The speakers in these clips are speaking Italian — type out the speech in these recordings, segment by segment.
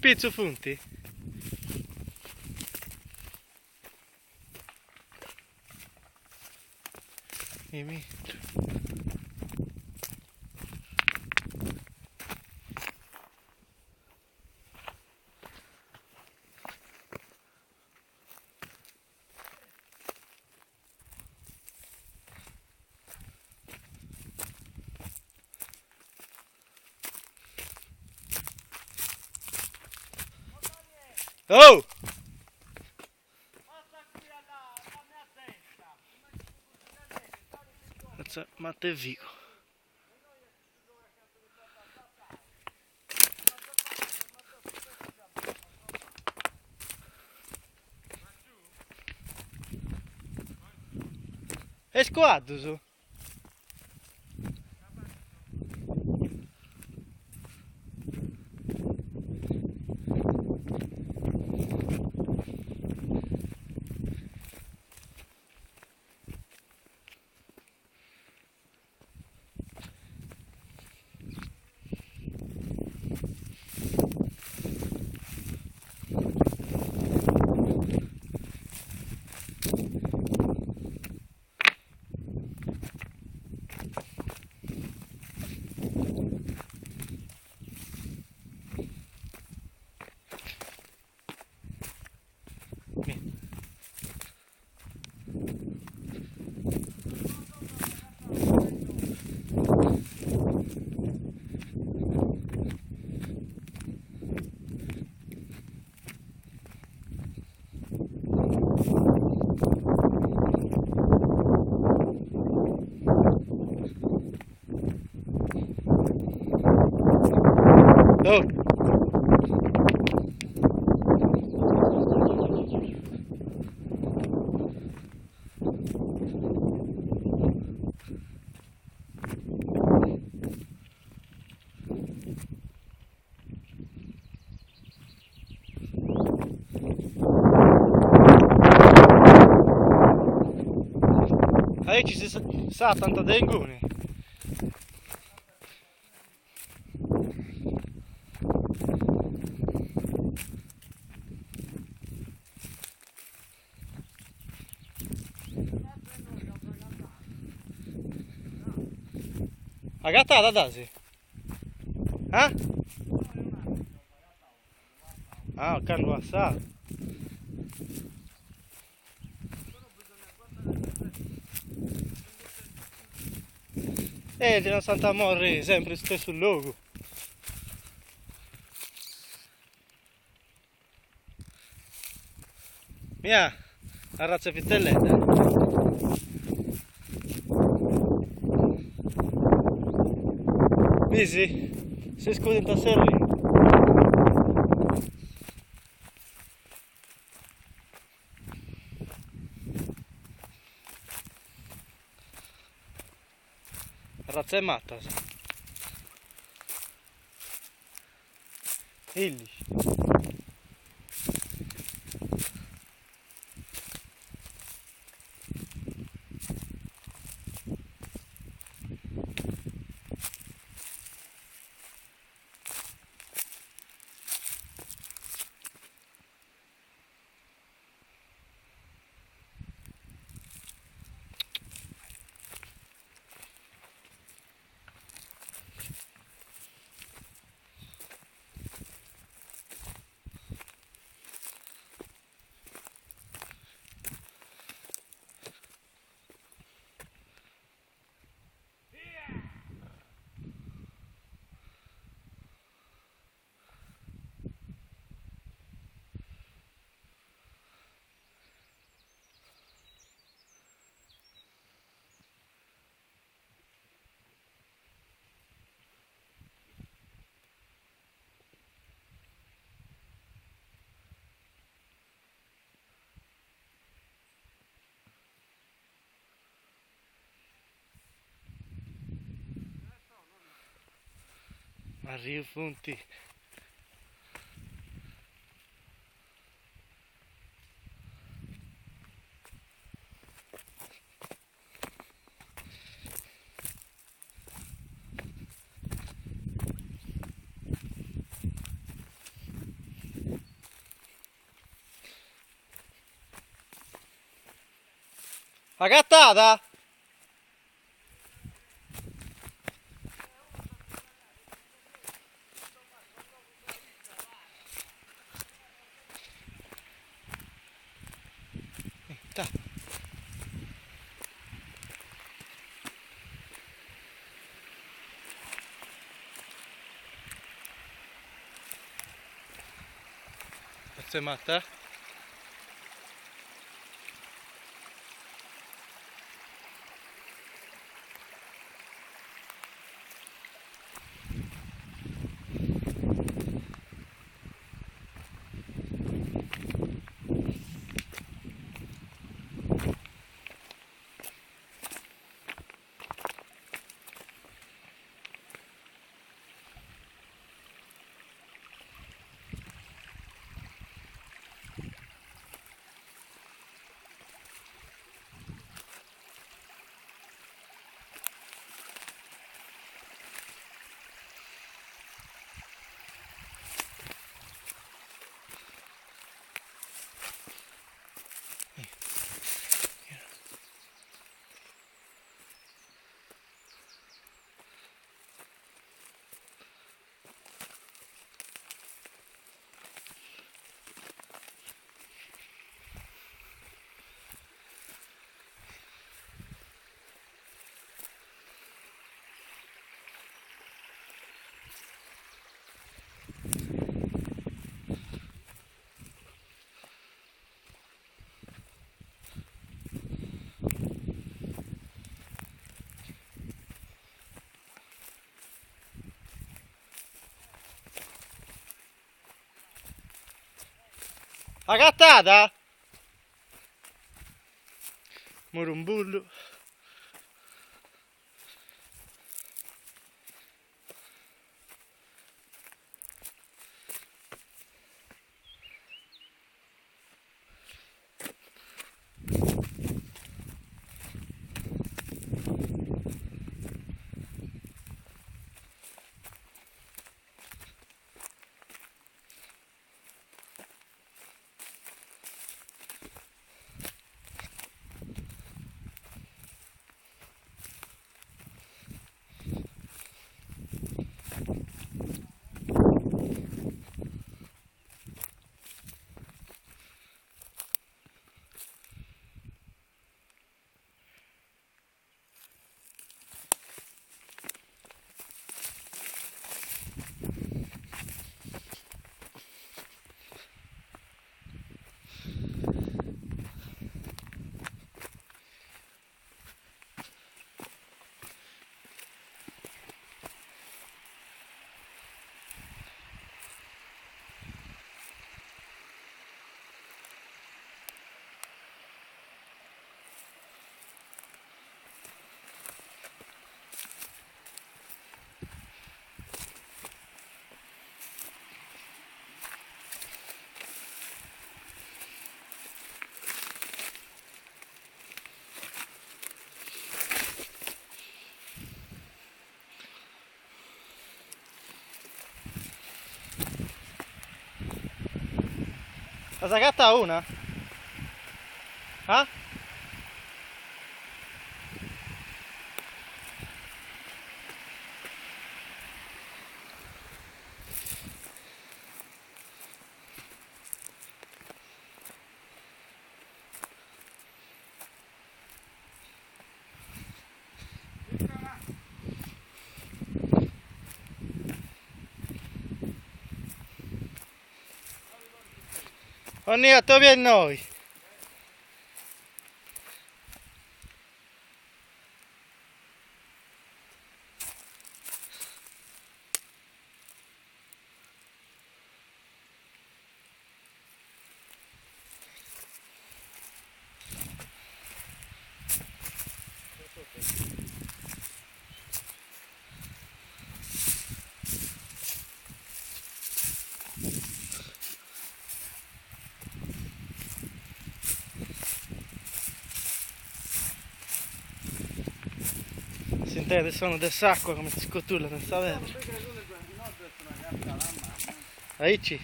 pizzo funti? Dimmi. Oh! Matte Vigo. E squadro su. Oh! Aici si sa tanta denguni. A gattata dasi? Eh? Ah, il canno assai. Di una Santa Morri, sempre stesso luogo. Mia, la razza pittelletta. Misi, si scusa in tasselli. Razza è matta. Illi. Arrivo Funti. La cattata? Ta. Sei matta? La cattata? Murumbullo. La sacata una? Ah? Ogni a per noi. Sentite il suono dell'acqua come si scotulla nel savetro. Aici.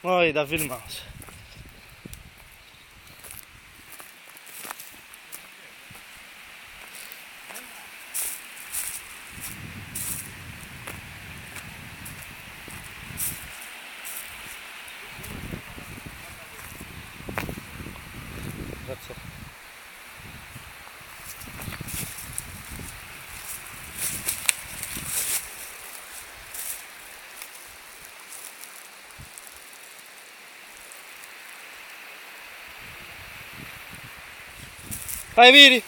Muovi da filmare. Vai, Viri!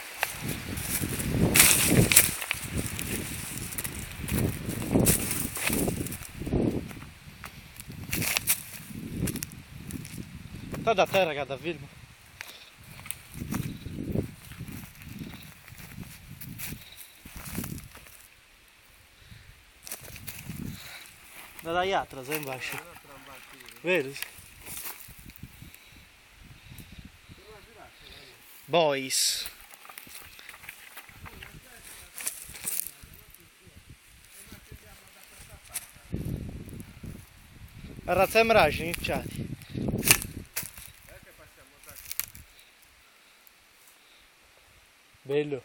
Sta da terra che da film. Da dai altra, se invece. Vedi? Boys. Razza mraci, iniziati. Bello.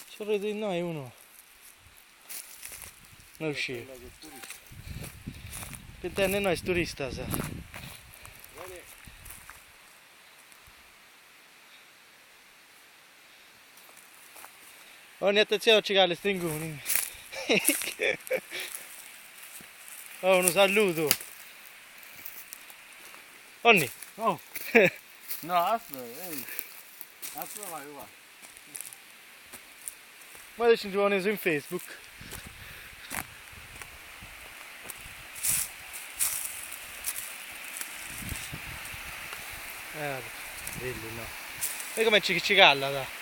Solo di noi uno. Non uscire. Per noi è turista, sa. Ogni attenzione ci cade stringoni. Oh, un saluto. Onni. Oh. No, aspetta, ehi. Aspetta, vai, va. Ma ci troviamo su in Facebook. Bello, no. E come ci calla, da?